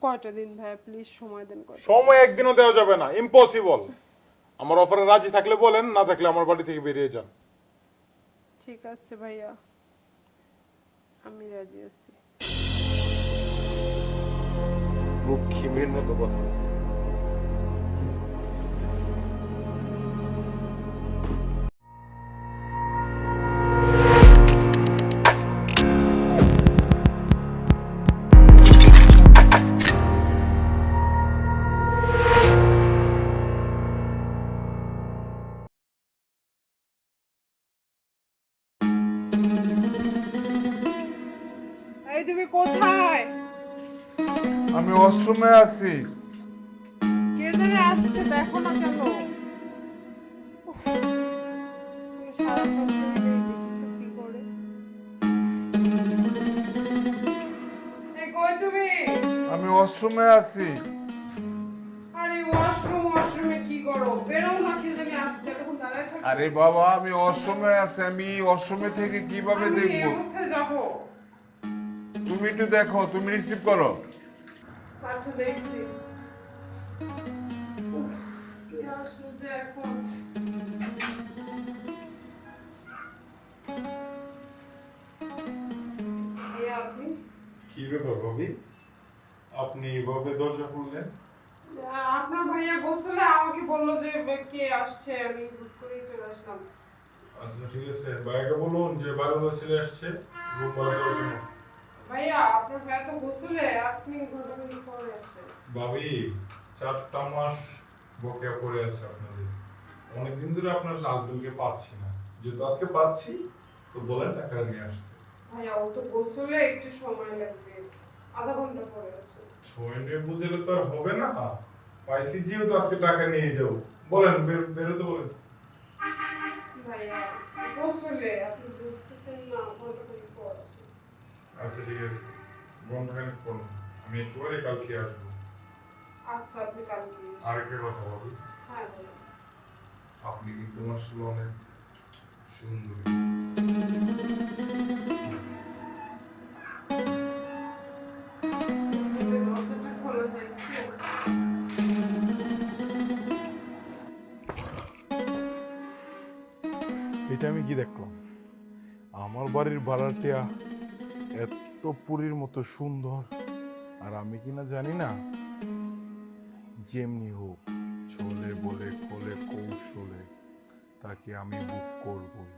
কয়টা দিন ভাইয়া, প্লিজ সময় দেন। সময় একদিনও দেওয়া যাবে না, ইম্পসিবল। আমার অফারে রাজি থাকলে বলেন, না থাকলে আমার বাড়ি থেকে বেরিয়ে যান। ঠিক আছে ভাইয়া, আমি রাজি আছি। লক্ষ্মী মেয়ের মতো কথা বলছে। এই তুমি কোথায়? আমি ওয়াশরুমে আছি। কে জানে আসছে, দেখো না কেন? উফ, সারাক্ষণ শরীরে এই দেখি তো কি করে। এই কই তুমি? আমি ওয়াশরুমে আছি। আরে ওয়াশরুমে কি করো? বেরো না, কে জানি আসছে, তখন দাঁড়ায় থাকো। আরে বাবা, আমি ওয়াশরুমে আছি। আমি ওয়াশরুমে থেকে কিভাবে আমি এই দেখবো? অবস্থায় যাবো? তুমি একটু দেখো, তুমি রিসিভ করো। আচ্ছা দেখছি। উফ, কি আসলো যে এখন? ভাইয়া আপনি? কি ব্যাপার ভাবি, আপনি এভাবে দরজা খুললেন? আপনার ভাইয়া গোসলে আমাকে বললো যে কে আসছে, আমি হুট করেই চলে আসলাম। আচ্ছা ঠিক আছে, ভাইয়াকে বলুন যে বারোটা ছেলে আসছে, রুম ভাড়া দেওয়ার জন্য। ভাইয়া আপনার ভাইয়া তো গোসলে, আপনি ঘন্টাখানেক পরে আসেন। ভাবি, 4টা মাস বকেয়া পড়ে আছে আপনাদের। অনেকদিন ধরে আপনার হাজবেন্ডকে পাচ্ছি না, যেহেতু আজকে পাচ্ছি তো বলেন টাকা নিয়ে আসতে। ভাইয়া ও তো গোসলে, একটু সময় লাগবে, আধা ঘন্টা পরে আসেন। ছয় নিয়ে বুঝলে তো আর হবে না, পাইছি যেহেতু আজকে টাকা নিয়ে যাও। বলেন, বেরোতে বলেন। ভাইয়া গোসলে, আপনি বুঝতেছেন না, ঘন্টাখানেক পর আসেন। আচ্ছা ঠিক আছে, ঘন্টাখানেক পর না, আমি একেবারে কালকে আসবো। আচ্ছা আপনি কালকে এসেন। আরেকটা কথা ভাবি, হ্যাঁ ভাইয়া। আপনি কিন্তু আসলে অনেক সুন্দরী। দরজাটা খোলা যায় কি অবস্থা? এটা আমি কি দেখলাম? আমার বাড়ির ভাড়াটিয়া এত পুরীর মতো সুন্দর, আর আমি কিনা জানি না। যেমনি হোক, চলে বলে কোলে কৌশলে তাকে আমি বুক করবই।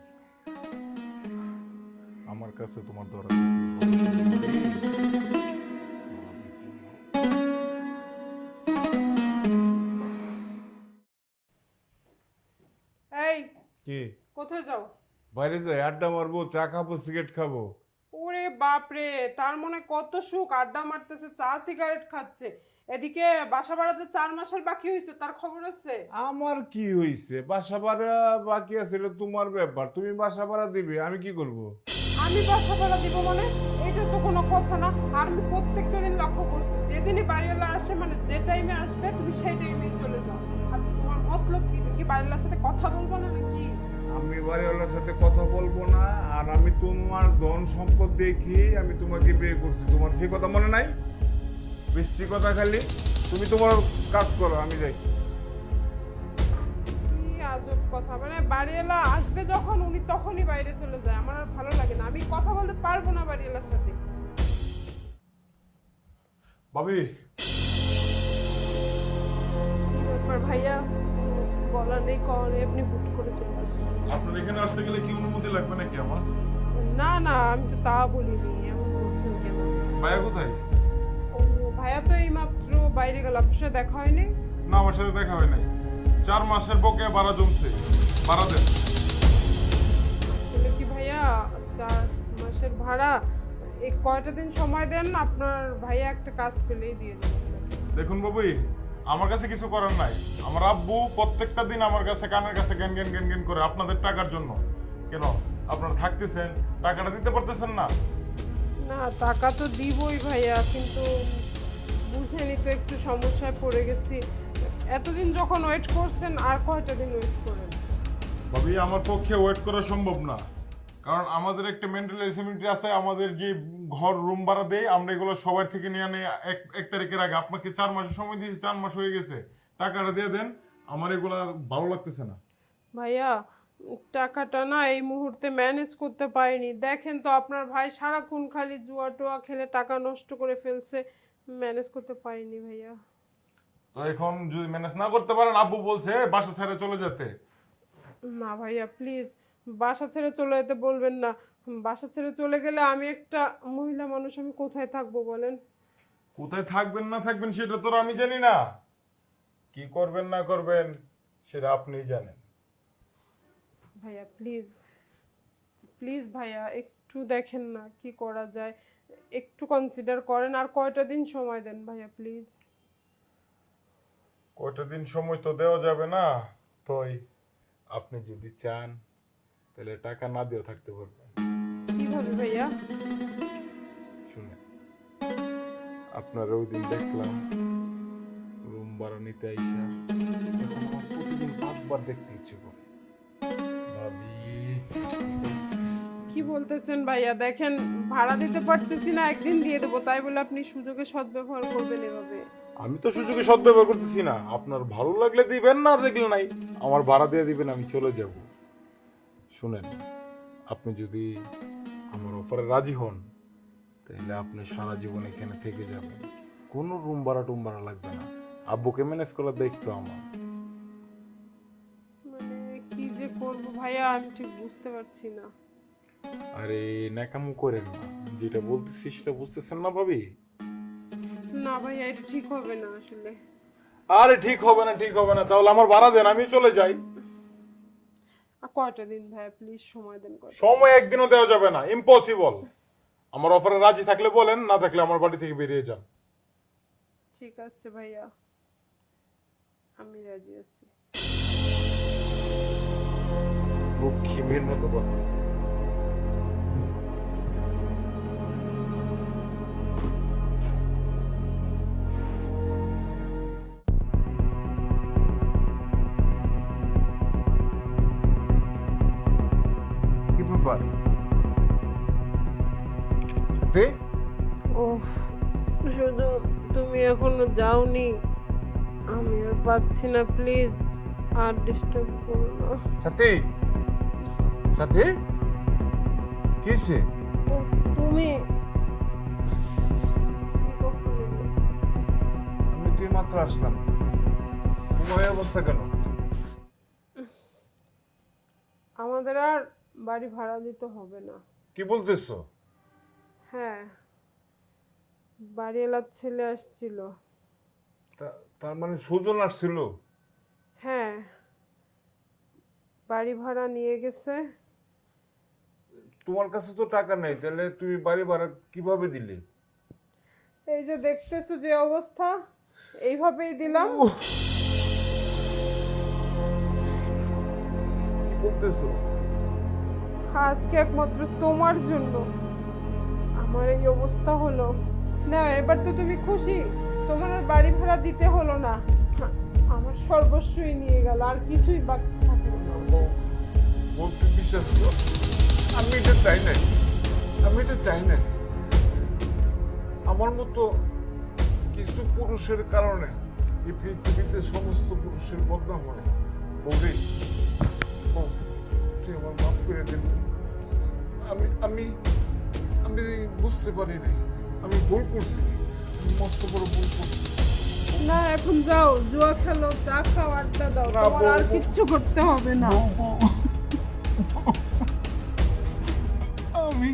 আমার কাছে তোমার দরজা এই কি? কোথায় যাও? বাইরে যাই, আড্ডা মারবো, চা খাবো, সিগারেট খাবো। ওরে বাপরে, তার মনে কত সুখ, আড্ডা মারতেছে, চা সিগারেট খাচ্ছে। এদিকে বাসা ভাড়াতে 4 মাসের বাকি হয়েছে, তার খবর আছে? আমার কি হইছে? বাসা ভাড়া বাকি আছে, এটা তোমার ব্যাপার। তুমি বাসা ভাড়া দিবে, আমি কি করব? আমি বাসা ভাড়া দিব মানে? এটা তো কোনো কথা না। আর আমি প্রত্যেকটা দিন লক্ষ্য করছি, যেদিনই বাড়িওয়ালা আসে, মানে যে টাইমে আসবে তুমি সেই টাইমেই চলে যাও। আচ্ছা তোমার মতলব কি? তুমি কি বাড়িওয়ালার সাথে কথা বলবো না নাকি? আমি বাড়িওয়ালার সাথে কথা বলবো না, আর আমি তোমার ধন সম্পদ দেখি আমি তোমাকে বিয়ে করছি। তোমার সেই কথা মনে নাই? বৃষ্টি কথা খালি। তুমি তোমার কাজ করো, আমি যাই। কি আজব কথা, মানে বাড়িওয়ালা আসবে যখন উনি তখনই বাইরে চলে যায়। আমার আর ভালো লাগে না, আমি কথা বলতে পারবো না বাড়িওয়ালার সাথে। ভাবি, কি ব্যাপার ভাইয়া? বলার নেই, কওয়ার নেই, আপনি হুট করে চলে আসছেন। আপনার এখানে আসতে গেলে কি অনুমতি লাগবে নাকি আমার? না না, আমি তো তা বলিনি, এমন বলছেন কেন? ভাইয়া কোথায়? ও ভাইয়া তো এইমাত্র বাইরে গেল, আপনার সাথে দেখা হয়নি? না, আমার সাথে দেখা হয় নাই। 4 মাসের বকেয়া ভাড়া জমছে, ভাড়া দেন। আসলে কি ভাইয়া, 4 মাসের ভাড়া, এই কয়টা দিন সময় দেন, আপনার ভাইয়া একটা কাজ পেলেই দিয়ে দেবেন। দেখুন বাবুই, আমার কাছে কিছু করার নাই। আমার আব্বু প্রত্যেকটা দিন আমার কাছে কানের কাছে জ্ঞান জ্ঞান জ্ঞান জ্ঞান করে আপনাদের টাকার জন্য। কেন আপনারা থাকতেছেন, টাকাটা দিতে পারতেছেন না? না টাকা তো দিবই ভাইয়া, কিন্তু বুঝেনি তো, একটু সমস্যায় পড়ে গেছি। এতদিন যখন ওয়েট করছেন, আর কয়টা দিন ওয়েট করেন। ভাবি, আমার পক্ষে ওয়েট করা সম্ভব না, কারণ আমাদের একটা মেন্টাল রেসপন্সিবিলিটি আছে, আমাদের যে ঘর রুম ভাড়া দেয় আমরা এগুলো সবার থেকে নিয়ে আনি এক তারিখের আগে। আপনাকে 4 মাসের সময় দিয়েছি, 4 মাস হয়ে গেছে, টাকাটা দিয়ে দেন। আমার এগুলা ভালো লাগতেছে না। ভাইয়া টাকাটা না এই মুহূর্তে ম্যানেজ করতে পারিনি। দেখেন তো আপনার ভাই সারাক্ষণ খালি জুয়া টুয়া খেলে টাকা নষ্ট করে ফেলছে, ম্যানেজ করতে পারিনি ভাইয়া। তো এখন যদি ম্যানেজ না করতে পারেন, আব্বু বলছে বাসা ছেড়ে চলে যেতে। না ভাইয়া প্লিজ, বাসা ছেড়ে চলে যেতে বলবেন না। বাসা ছেড়ে চলে গেলে আমি একটা মহিলা মানুষ, আমি কোথায় থাকবো বলেন? কোথায় থাকবেন না থাকবেন সেটা তো আর আমি জানি না, কি করবেন না করবেন সেটা আপনিই জানেন। ভাইয়া প্লিজ প্লিজ ভাইয়া একটু দেখেন না কি করা যায়, একটু কনসিডার করেন। আর কয়টা দিন সময় দেন ভাইয়া প্লিজ। কয়টা দিন সময় তো দেওয়া যাবে না, তোই আপনি যদি চান তাহলে টাকা না দিয়েও থাকতে পারবেন। কিভাবে ভাইয়া? শুনে, আপনার ওই দিন দেখলাম রুম ভাড়া নিতে আইসা, এখন আমার প্রতিদিন 5 বার দেখতে ইচ্ছে করে। ভাবি কি বলতেছেন ভাইয়া? দেখেন ভাড়া দিতে পারতেছি না, একদিন দিয়ে দেবো, তাই বলে আপনি সুযোগে সদ্ব্যবহার করবেন এভাবে? আমি তো সুযোগে সদ্ব্যবহার করতেছি না, আপনার ভালো লাগলে দিবেন, না দেখলে নাই, আমার ভাড়া দিয়ে দিবেন, আমি চলে যাব। শুনেন, আপনি যদি আমার অফারে রাজি হন তাহলে আপনি সারা জীবন এখানে থেকে যাবেন, কোনো রুম ভাড়া টুম ভাড়া লাগবে না, আব্বুকে ম্যানেজ করার দায়িত্ব আমার। মানে কি যে করবো ভাইয়া আমি ঠিক বুঝতে পারছি না। আরে ন্যাকামো করেন না, যেটা বলতেছি সেটা বুঝতেছেন না ভাবি? না ভাইয়া এটা ঠিক হবে না আসলে। আরে ঠিক হবে না, ঠিক হবে না, তাহলে আমার ভাড়া দেন, আমি চলে যাই। আর কয়টা দিন ভাইয়া প্লিজ সময় দেন। সময় একদিনও দেওয়া যাবে না, ইম্পসিবল। আমার অফারে রাজি থাকলে বলেন, না থাকলে আমার বাড়ি থেকে বেরিয়ে যান। ঠিক আছে ভাইয়া, আমি রাজি আছি। লক্ষ্মী মেয়ের মতো কথা বলছে। কি ব্যাপার? ও শুধু তুমি এখনো যাওনি, আমি আর পাচ্ছি না, প্লিজ আর ডিস্টার্ব করো না। সাথী, সাথী, কিসে? উফ, তুমি কখন এলে? আমি তুই মাত্র আসলাম, তোমার এই অবস্থা কেন? আমাদের আর বাড়ি ভাড়া দিতে হবে না। কি বলতেছো? হ্যাঁ, বাড়িওয়ালার ছেলে আসছিল। তার মানে সুজন আসছিল? হ্যাঁ, বাড়ি ভাড়া নিয়ে গেছে। তোমার কাছে তো টাকা নেই, তাহলে তুমি বাড়ি ভাড়া কিভাবে দিলে? এই যে দেখতেছো যে অবস্থা, এইভাবেই দিলাম। কি বলতেছো? আজকে একমাত্র তোমার জন্য আমার এই অবস্থা হলো। না এবার তো তুমি খুশি, তোমার আর বাড়ি ভাড়া দিতে হলো না। আমার সর্বস্বই নিয়ে গেল, আর কিছুই বাকি থাকলো না। বলতে বিশ্বাস করো, আমি এটা চাই নাই, আমি এটা চাই নাই। আমার মতো কিছু পুরুষের কারণে এই পৃথিবীতে সমস্ত পুরুষের বদনাম হয়। বৌদি, তুই আমার মাফ করে দিন। আমি আমি আমি বুঝতে পারিনি, আমি ভুল করছি, আমি মস্ত বড় ভুল করছি। না এখন যাও, জুয়া খেলো, চা খাও, আড্ডা দাও, না, তোমার আর বউ, কিচ্ছু করতে হবে না। আমি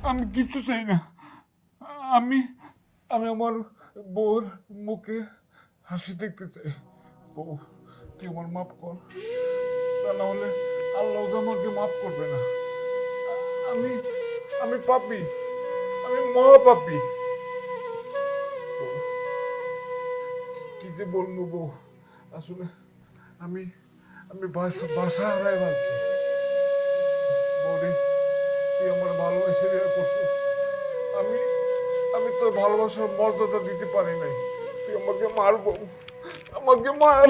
আমি কিচ্ছু চাই না। আমি আমি আমার বউর মুখে হাসি দেখতে চাই। বউ, তুই আমার মাফ কর, তা না হলে আল্লাহ আমাকে মাফ করবে না। আমি আমি পাপী, আমি মহা পাপী। বউ, কি যে বলবো বউ, আসলে আমি আমি ভাষা হারাই ভাবছি। বৌদি, তুই আমার ভালোবাসে বিয়ে করছিস, আমি আমি তোর ভালোবাসার মর্যাদা দিতে পারি নাই। তুই আমাকে মারবো, আমাকে মার।